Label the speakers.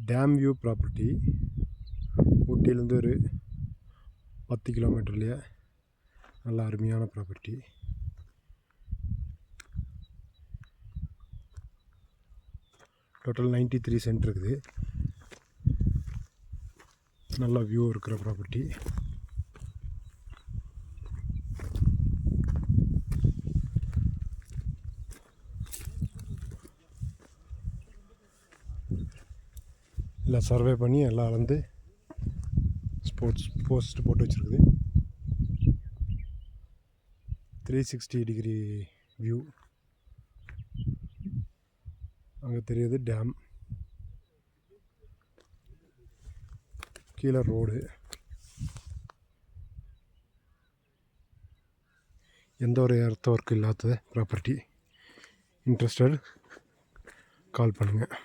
Speaker 1: Dam view property. ஊட்டியிலேருந்து ஒரு 10 கிலோமீட்டர்லேயே நல்ல அருமையான ப்ராப்பர்ட்டி. டோட்டல் 93 சென்ட் இருக்குது. நல்ல வியூ இருக்கிற ப்ராப்பர்ட்டி. எல்லாம் சர்வே பண்ணி எல்லாம் வந்து போஸ்ட் போட்டு வச்சுருக்குது. 360 டிகிரி வியூ. அங்கே தெரியுது டேம், கீழே ரோடு. எந்த ஒரு எர்த் ஒர்க் இல்லாத ப்ராப்பர்ட்டி. இன்ட்ரெஸ்டட் கால் பண்ணுங்கள்.